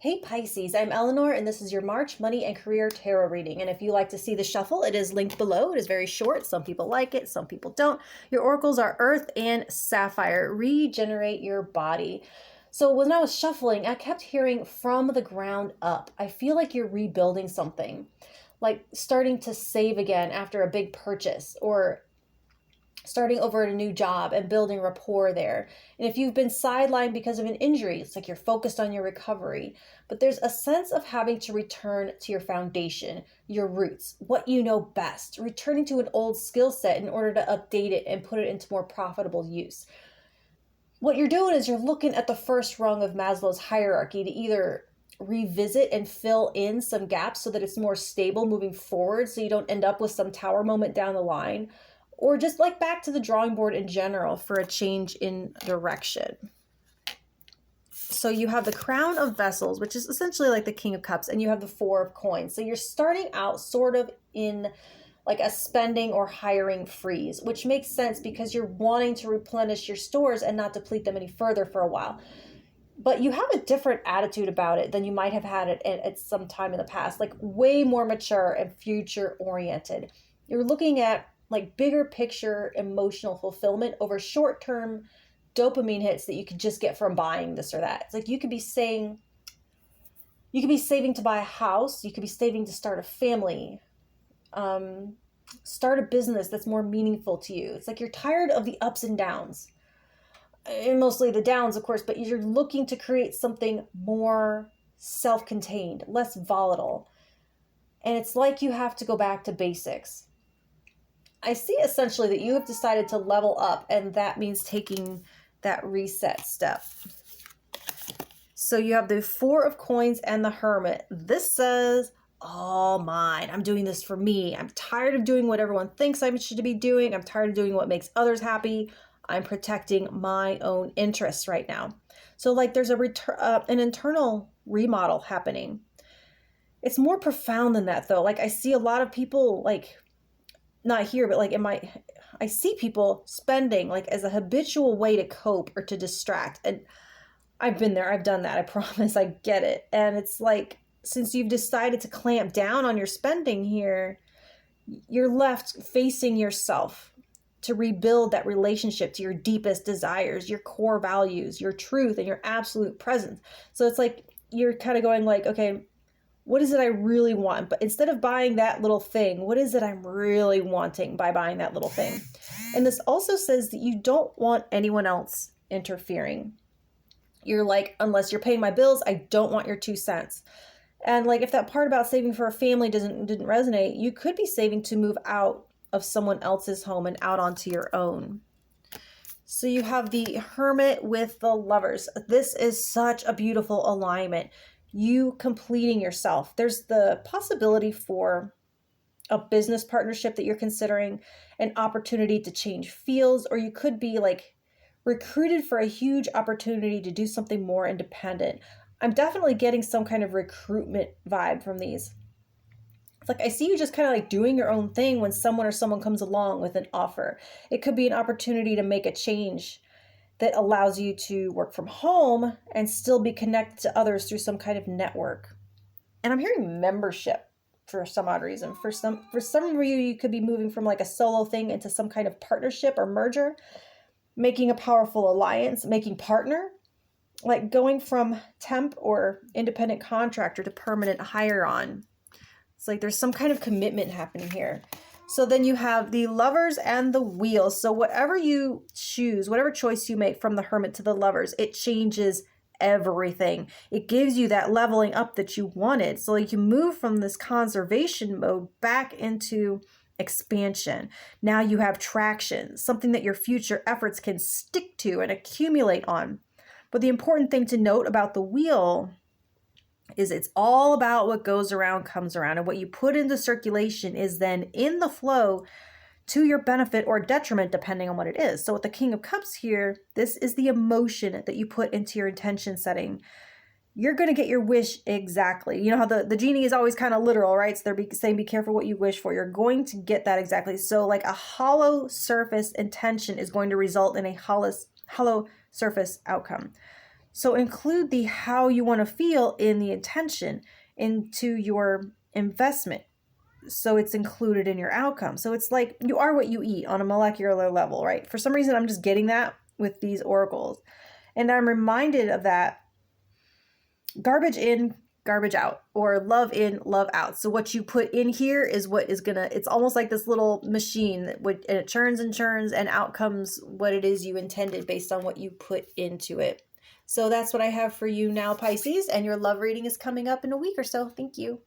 Hey Pisces, I'm Eleanor and this is your March money and career tarot reading. And if you like to see the shuffle, it is linked below. It is very short. Some people like it, some people don't. Your oracles are Earth and Sapphire. Regenerate your body. So when I was shuffling, I kept hearing from the ground up. I feel like you're rebuilding something, like starting to save again after a big purchase, or starting over at a new job and building rapport there. And if you've been sidelined because of an injury, it's like you're focused on your recovery. But there's a sense of having to return to your foundation, your roots, what you know best, returning to an old skill set in order to update it and put it into more profitable use. What you're doing is you're looking at the first rung of Maslow's hierarchy to either revisit and fill in some gaps so that it's more stable moving forward so you don't end up with some tower moment down the line, or just like back to the drawing board in general for a change in direction. So you have the Crown of Vessels, which is essentially like the King of Cups, and you have the Four of Coins. So you're starting out sort of in like a spending or hiring freeze, which makes sense because you're wanting to replenish your stores and not deplete them any further for a while. But you have a different attitude about it than you might have had it at some time in the past, like way more mature and future oriented. You're looking at like bigger picture emotional fulfillment over short-term dopamine hits that you could just get from buying this or that. It's like you could be saving to buy a house, you could be saving to start a family, start a business that's more meaningful to you. It's like you're tired of the ups and downs, and mostly the downs, of course, but you're looking to create something more self-contained, less volatile. And it's like you have to go back to basics. I see essentially that you have decided to level up, and that means taking that reset step. So you have the Four of Coins and the Hermit. This says, all mine. I'm doing this for me. I'm tired of doing what everyone thinks I should be doing. I'm tired of doing what makes others happy. I'm protecting my own interests right now. So like there's an internal remodel happening. It's more profound than that though. Like I see a lot of people, like not here, but like I see people spending like as a habitual way to cope or to distract. And I've been there, I've done that. I promise, I get it. And it's like, since you've decided to clamp down on your spending here, you're left facing yourself to rebuild that relationship to your deepest desires, your core values, your truth, and your absolute presence. So it's like, you're kind of going like, okay, what is it I really want? But instead of buying that little thing, what is it I'm really wanting by buying that little thing? And this also says that you don't want anyone else interfering. You're like, unless you're paying my bills, I don't want your 2 cents. And like, if that part about saving for a family didn't resonate, you could be saving to move out of someone else's home and out onto your own. So you have the Hermit with the Lovers. This is such a beautiful alignment. You completing yourself. There's the possibility for a business partnership that you're considering, an opportunity to change fields, or you could be like recruited for a huge opportunity to do something more independent. I'm definitely getting some kind of recruitment vibe from these. It's like I see you just kind of like doing your own thing when someone comes along with an offer. It could be an opportunity to make a change that allows you to work from home and still be connected to others through some kind of network. And I'm hearing membership for some odd reason. For some of you could be moving from like a solo thing into some kind of partnership or merger, making a powerful alliance, making partner, like going from temp or independent contractor to permanent hire on. It's like there's some kind of commitment happening here. So then you have the Lovers and the Wheel. So whatever you choose, whatever choice you make from the Hermit to the Lovers, it changes everything. It gives you that leveling up that you wanted. So like you move from this conservation mode back into expansion. Now you have traction, something that your future efforts can stick to and accumulate on. But the important thing to note about the Wheel is it's all about what goes around comes around, and what you put into circulation is then in the flow to your benefit or detriment, depending on what it is. So with the King of Cups here, this is the emotion that you put into your intention setting. You're going to get your wish exactly. You know how the genie is always kind of literal, right? So they're saying be careful what you wish for. You're going to get that exactly. So like a hollow surface intention is going to result in a hollow surface outcome. So include the how you want to feel in the intention into your investment. So it's included in your outcome. So it's like you are what you eat on a molecular level, right? For some reason, I'm just getting that with these oracles. And I'm reminded of that garbage in, garbage out, or love in, love out. So what you put in here is what is gonna, it's almost like this little machine that would, and it churns and churns, and out comes what it is you intended based on what you put into it. So that's what I have for you now, Pisces, and your love reading is coming up in a week or so. Thank you.